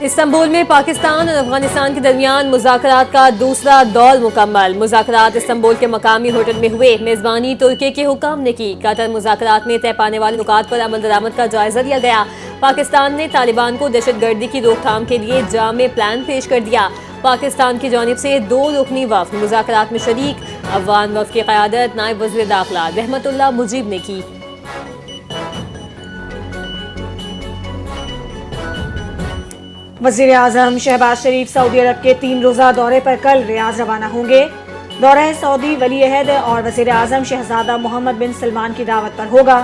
Istanbul میں پاکستان اور افغانستان کے درمیان مذاکرات کا دوسرا دور مکمل۔ مذاکرات استنبول کے مقامی ہوٹل میں ہوئے، میزبانی ترکی کے حکام نے کی۔ قطر مذاکرات میں طے پانے والے نکات پر عمل درآمد کا جائزہ لیا گیا۔ پاکستان نے طالبان کو دہشت گردی کی روک تھام کے لیے جامع پلان پیش کر دیا۔ پاکستان کی جانب سے 2 رکنی وفد مذاکرات میں شریک۔ افغان وفد کی قیادت نائب وزیر داخلہ رحمت اللہ مجیب نے کی۔ وزیر اعظم شہباز شریف سعودی عرب کے 3 روزہ دورے پر کل ریاض روانہ ہوں گے۔ دورہ سعودی ولی عہد اور وزیر اعظم شہزادہ محمد بن سلمان کی دعوت پر ہوگا۔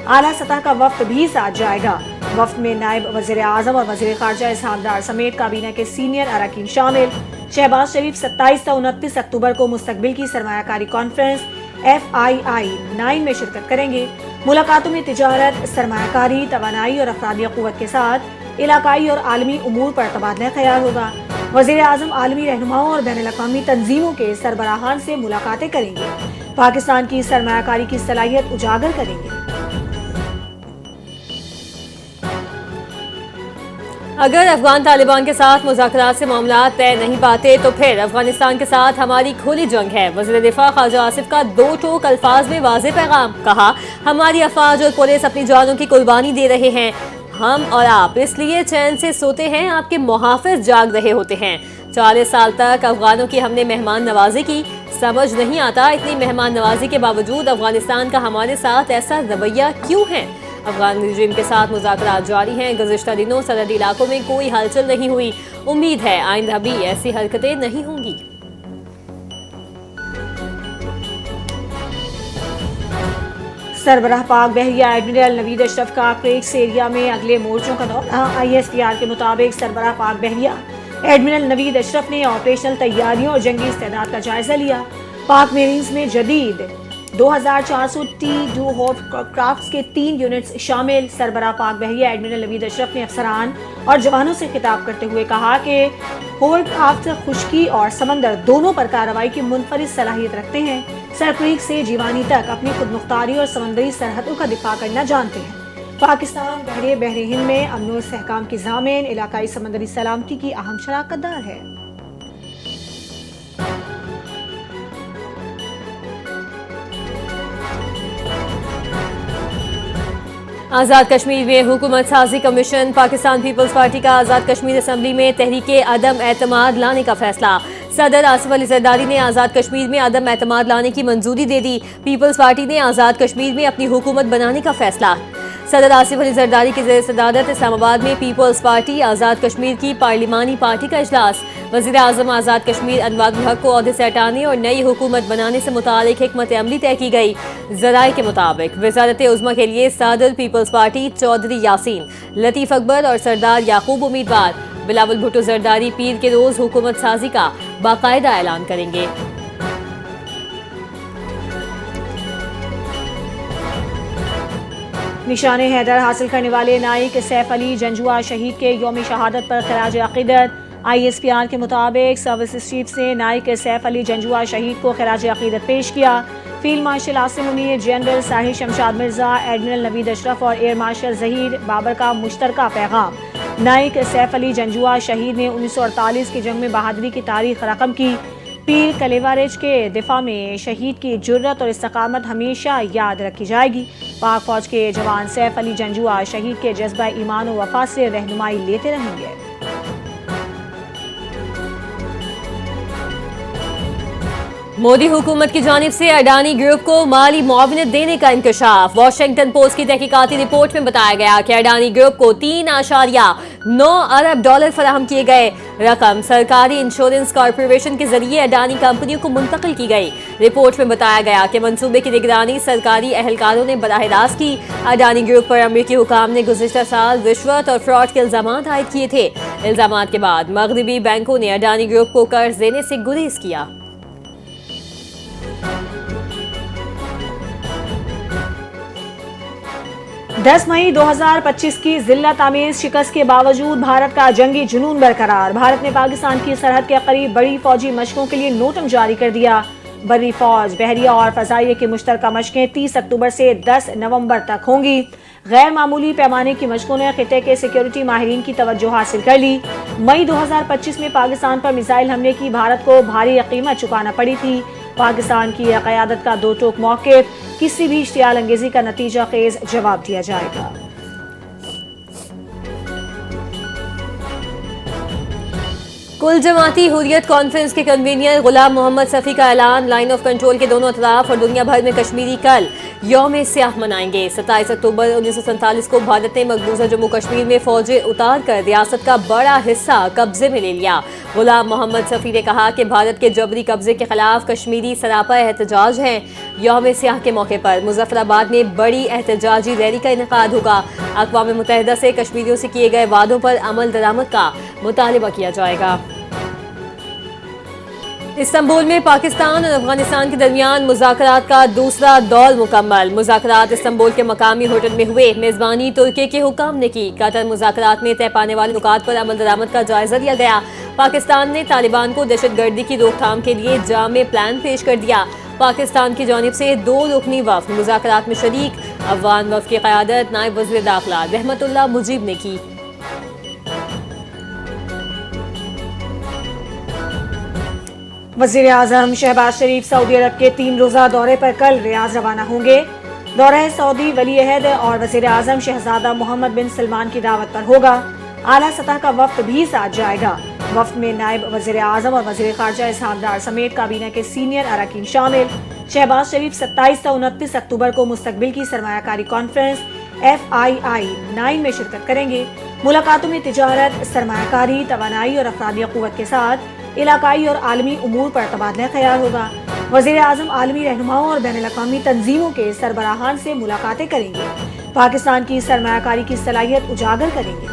اعلیٰ سطح کا وفد بھی ساتھ جائے گا۔ وفد میں نائب وزیر اعظم اور وزیر خارجہ اسحاق ڈار سمیت کابینہ کے سینئر اراکین شامل۔ شہباز شریف 27 تا 29 اکتوبر کو مستقبل کی سرمایہ کاری کانفرنس FII-9 میں شرکت کریں گے۔ ملاقاتوں میں تجارت، سرمایہ کاری، توانائی اور افرادی قوت کے ساتھ علاقائی اور عالمی امور پر تبادلہ خیال ہوگا۔ وزیر اعظم عالمی رہنماؤں اور بین الاقوامی تنظیموں کے سربراہان سے ملاقاتیں کریں گے۔ پاکستان کی سرمایہ کاری کی صلاحیت اجاگر کریں گے۔ اگر افغان طالبان کے ساتھ مذاکرات سے معاملات طے نہیں پاتے تو پھر افغانستان کے ساتھ ہماری کھلی جنگ ہے۔ وزیر دفاع خواجہ آصف کا 2 ٹوک الفاظ میں واضح پیغام۔ کہا، ہماری افواج اور پولیس اپنی جانوں کی قربانی دے رہے ہیں۔ ہم اور آپ اس لیے چین سے سوتے ہیں، آپ کے محافظ جاگ رہے ہوتے ہیں۔ 40 سال تک افغانوں کی ہم نے مہمان نوازی کی۔ سمجھ نہیں آتا اتنی مہمان نوازی کے باوجود افغانستان کا ہمارے ساتھ ایسا رویہ کیوں ہے۔ افغان رجیم کے ساتھ مذاکرات جاری ہیں۔ گزشتہ دنوں سرحدی علاقوں میں کوئی ہلچل نہیں ہوئی۔ امید ہے آئندہ بھی ایسی حرکتیں نہیں ہوں گی۔ سربراہ پاک بحریہ ایڈمرل نوید اشرف کا کریکس ایریا میں اگلے مورچوں کا دورہ۔ ISPR کے مطابق سربراہ پاک بحریہ ایڈمرل نوید اشرف نے آپریشنل تیاریوں اور جنگی استعداد کا جائزہ لیا۔ پاک میرینز میں جدید 2400 T2 ہوپ کرافٹس کے 3 یونٹس شامل۔ سربراہ پاک بحریہ ایڈمرل نوید اشرف نے افسران اور جوانوں سے خطاب کرتے ہوئے کہا کہ ہوپ کرافٹ خشکی اور سمندر دونوں پر کارروائی کی منفرد صلاحیت رکھتے ہیں۔ سر کریک سے جیوانی تک اپنی خود مختاری اور سمندری سرحدوں کا دفاع کرنا جانتے ہیں۔ پاکستان بحر ہند میں امن و استحکام کی ضامن، علاقائی سمندری سلامتی کی اہم شراکت دار ہے۔ آزاد کشمیر میں حکومت سازی کمیشن۔ پاکستان پیپلز پارٹی کا آزاد کشمیر اسمبلی میں تحریک عدم اعتماد لانے کا فیصلہ۔ صدر آصف علی زرداری نے آزاد کشمیر میں عدم اعتماد لانے کی منظوری دے دی۔ پیپلز پارٹی نے آزاد کشمیر میں اپنی حکومت بنانے کا فیصلہ۔ صدر آصف علی زرداری کی زیر صدارت اسلام آباد میں پیپلز پارٹی آزاد کشمیر کی پارلیمانی پارٹی کا اجلاس۔ وزیر اعظم آزاد کشمیر انوار الحق کو عہدے سے ہٹانے اور نئی حکومت بنانے سے متعلق حکمت عملی طے کی گئی۔ ذرائع کے مطابق وزارت عظمیٰ کے لیے صدر پیپلز پارٹی چودھری یاسین، لطیف اکبر اور سردار یعقوب امیدوار۔ بلاول بھٹو زرداری پیر کے روز حکومت سازی کا باقاعدہ اعلان کریں گے۔ نشان حیدر حاصل کرنے والے نائک سیف علی جنجوعہ شہید کے یوم شہادت پر خراج عقیدت۔ ISPR کے مطابق سروسز چیف نے نائک سیف علی جنجوعہ شہید کو خراج عقیدت پیش کیا۔ Field marshal Asim Munir, general Sahil Shamshad Mirza, admiral Naveed Ashraf اور ایئر مارشل ظہیر بابر کا مشترکہ پیغام۔ نائک سیف علی جنجوعہ شہید نے 1948 کی جنگ میں بہادری کی تاریخ رقم کی۔ پیر کلیوارج کے دفاع میں شہید کی جرت اور استقامت ہمیشہ یاد رکھی جائے گی۔ پاک فوج کے جوان سیف علی جنجوعہ شہید کے جذبہ ایمان و وفا سے رہنمائی لیتے رہیں گے۔ مودی حکومت کی جانب سے اڈانی گروپ کو مالی معاونت دینے کا انکشاف۔ واشنگٹن پوسٹ کی تحقیقاتی رپورٹ میں بتایا گیا کہ اڈانی گروپ کو 3.9 ارب ڈالر فراہم کیے گئے۔ رقم سرکاری انشورنس کارپوریشن کے ذریعے اڈانی کمپنیوں کو منتقل کی گئی۔ رپورٹ میں بتایا گیا کہ منصوبے کی نگرانی سرکاری اہلکاروں نے براہ راست کی۔ اڈانی گروپ پر امریکی حکام نے گزشتہ سال رشوت اور فراڈ کے الزامات عائد کیے تھے۔ الزامات کے بعد مغربی بینکوں نے اڈانی گروپ کو قرض دینے سے گریز کیا۔ 10 مئی 2025 کی ذلت آمیز شکست کے باوجود بھارت کا جنگی جنون برقرار۔ بھارت نے پاکستان کی سرحد کے قریب بڑی فوجی مشقوں کے لیے نوٹم جاری کر دیا۔ بری فوج، بحریہ اور فضائیہ کی مشترکہ مشقیں 30 اکتوبر سے 10 نومبر تک ہوں گی۔ غیر معمولی پیمانے کی مشقوں نے خطے کے سیکیورٹی ماہرین کی توجہ حاصل کر لی۔ مئی 2025 میں پاکستان پر میزائل حملے کی بھارت کو بھاری قیمت چکانا پڑی تھی۔ پاکستان کی قیادت کا دو ٹوک موقف، کسی بھی اشتعال انگیزی کا نتیجہ خیز جواب دیا جائے گا۔ کل جماعتی حریت کانفرنس کے کنوینر غلام محمد صفی کا اعلان، لائن آف کنٹرول کے دونوں اطراف اور دنیا بھر میں کشمیری کل یوم سیاہ منائیں گے۔ 27 اکتوبر 1947 کو بھارت نے مقبوضہ جموں کشمیر میں فوجیں اتار کر ریاست کا بڑا حصہ قبضے میں لے لیا۔ غلام محمد صفی نے کہا کہ بھارت کے جبری قبضے کے خلاف کشمیری سراپا احتجاج ہیں۔ یوم سیاہ کے موقع پر مظفر آباد میں بڑی احتجاجی ریلی کا انعقاد ہوگا۔ اقوام متحدہ سے کشمیریوں سے کیے گئے وعدوں پر عمل درآمد کا مطالبہ کیا جائے گا۔ استنبول میں پاکستان اور افغانستان کے درمیان مذاکرات کا دوسرا دور مکمل۔ مذاکرات استنبول کے مقامی ہوٹل میں ہوئے، میزبانی ترکی کے حکام نے کی۔ قطر مذاکرات میں طے پانے والے نکات پر عمل درآمد کا جائزہ لیا گیا۔ پاکستان نے طالبان کو دہشت گردی کی روک تھام کے لیے جامع پلان پیش کر دیا۔ پاکستان کی جانب سے 2 رکنی وفد مذاکرات میں شریک۔ افغان وفد کی قیادت نائب وزیر داخلہ رحمت اللہ مجیب نے کی۔ وزیر اعظم شہباز شریف سعودی عرب کے 3 روزہ دورے پر کل ریاض روانہ ہوں گے۔ دورہ سعودی ولی عہد اور وزیر اعظم شہزادہ محمد بن سلمان کی دعوت پر ہوگا۔ اعلیٰ سطح کا وفد بھی ساتھ جائے گا۔ وفد میں نائب وزیر اعظم اور وزیر خارجہ اسحاق ڈار سمیت کابینہ کے سینئر اراکین شامل۔ شہباز شریف 27 سے 29 اکتوبر کو مستقبل کی سرمایہ کاری کانفرنس FII-9 میں شرکت کریں گے۔ ملاقاتوں میں تجارت، سرمایہ کاری، توانائی اور افرادی قوت کے ساتھ علاقائی اور عالمی امور پر تبادلہ خیال ہوگا۔ وزیر اعظم عالمی رہنماؤں اور بین الاقوامی تنظیموں کے سربراہان سے ملاقاتیں کریں گے، پاکستان کی سرمایہ کاری کی صلاحیت اجاگر کریں گے۔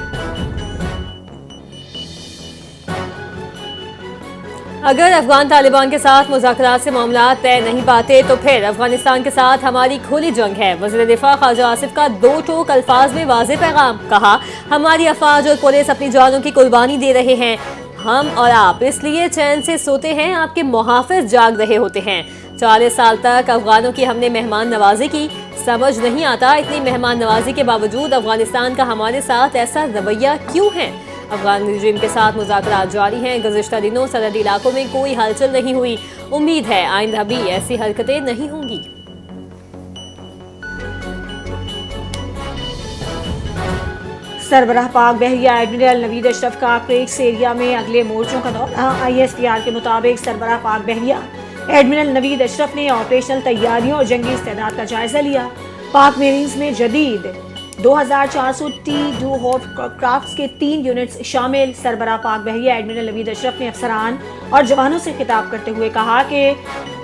اگر افغان طالبان کے ساتھ مذاکرات سے معاملات طے نہیں پاتے تو پھر افغانستان کے ساتھ ہماری کھلی جنگ ہے۔ وزیر دفاع خواجہ آصف کا 2 ٹوک الفاظ میں واضح پیغام، کہا ہماری افواج اور پولیس اپنی جانوں کی قربانی دے رہے ہیں، ہم اور آپ اس لیے چین سے سوتے ہیں، آپ کے محافظ جاگ رہے ہوتے ہیں۔ 40 سال تک افغانوں کی ہم نے مہمان نوازی کی، سمجھ نہیں آتا اتنی مہمان نوازی کے باوجود افغانستان کا ہمارے ساتھ ایسا رویہ کیوں ہے۔ افغان رجیم کے ساتھ مذاکرات جاری ہیں۔ گزشتہ دنوں سرحدی علاقوں میں کوئی ہلچل نہیں ہوئی، امید ہے آئندہ بھی ایسی حرکتیں نہیں ہوں گی۔ سربراہ پاک بحریہ ایڈمرل نوید اشرف کا کریکس ایریا میں اگلے مورچوں کا دورہ۔ ISPR کے مطابق سربراہ پاک بحریہ ایڈمرل نوید اشرف نے آپریشنل تیاریوں اور جنگی استعداد کا جائزہ لیا۔ پاک میرینز میں جدید 2400 T2 ہوپ کرافٹس کے 3 یونٹس شامل۔ سربراہ پاک بحریہ ایڈمرل نوید اشرف نے افسران اور جوانوں سے خطاب کرتے ہوئے کہا کہ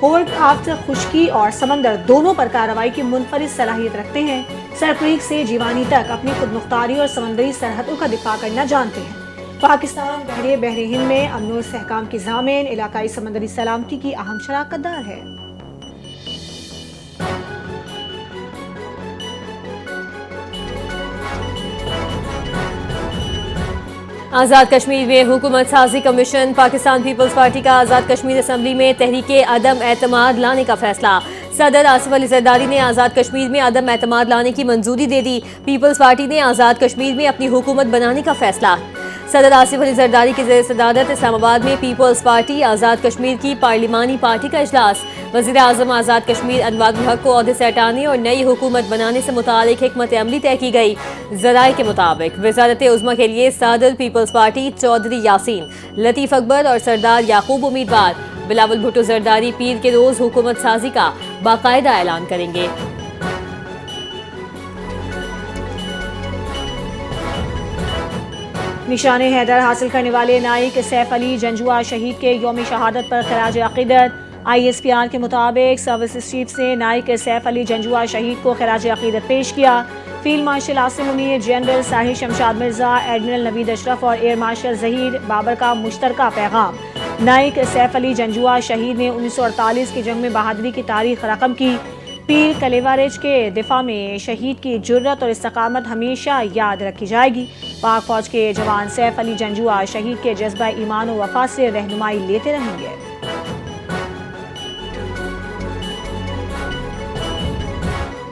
ہوپ کرافٹ خشکی اور سمندر دونوں پر کارروائی کی منفرد صلاحیت رکھتے ہیں۔ سر کریک سے جیوانی تک اپنی خود مختاری اور سمندری سرحدوں کا دفاع کرنا جانتے ہیں۔ پاکستان بحر ہند میں امن و استحکام کی ضامن، علاقائی سمندری سلامتی کی اہم شراکت دار ہے۔ آزاد کشمیر میں حکومت سازی کمیشن، پاکستان پیپلز پارٹی کا آزاد کشمیر اسمبلی میں تحریک عدم اعتماد لانے کا فیصلہ۔ صدر آصف علی زرداری نے آزاد کشمیر میں عدم اعتماد لانے کی منظوری دے دی۔ پیپلز پارٹی نے آزاد کشمیر میں اپنی حکومت بنانے کا فیصلہ۔ صدر آصف علی زرداری کی زیر صدارت اسلام آباد میں پیپلز پارٹی آزاد کشمیر کی پارلیمانی پارٹی کا اجلاس۔ وزیر اعظم آزاد کشمیر انوار الحق کو عہدے سے ہٹانے اور نئی حکومت بنانے سے متعلق حکمت عملی طے کی گئی۔ ذرائع کے مطابق وزارت عظمیٰ کے لیے صدر پیپلز پارٹی چودھری یاسین، لطیف اکبر اور سردار یعقوب امیدوار۔ بلاول بھٹو زرداری پیر کے روز حکومت سازی کا باقاعدہ اعلان کریں گے۔ نشان حیدر حاصل کرنے والے نائک سیف علی جنجوعہ شہید کے یوم شہادت پر خراج عقیدت۔ ISPR کے مطابق سروسز چیف سے نائک سیف علی جنجوعہ شہید کو خراج عقیدت پیش کیا۔ Field marshal Asim Munir, general Sahil Shamshad Mirza, admiral Naveed Ashraf اور ایئر مارشل ظہیر بابر کا مشترکہ پیغام۔ نائک سیف علی جنجوعہ شہید نے 1948 کی جنگ میں بہادری کی تاریخ رقم کی۔ پیر کلیوارج کے دفاع میں شہید کی جرت اور استقامت ہمیشہ یاد رکھی جائے گی۔ پاک فوج کے جوان سیف علی جنجوعہ شہید کے جذبہ ایمان و وفا سے رہنمائی لیتے رہیں گے۔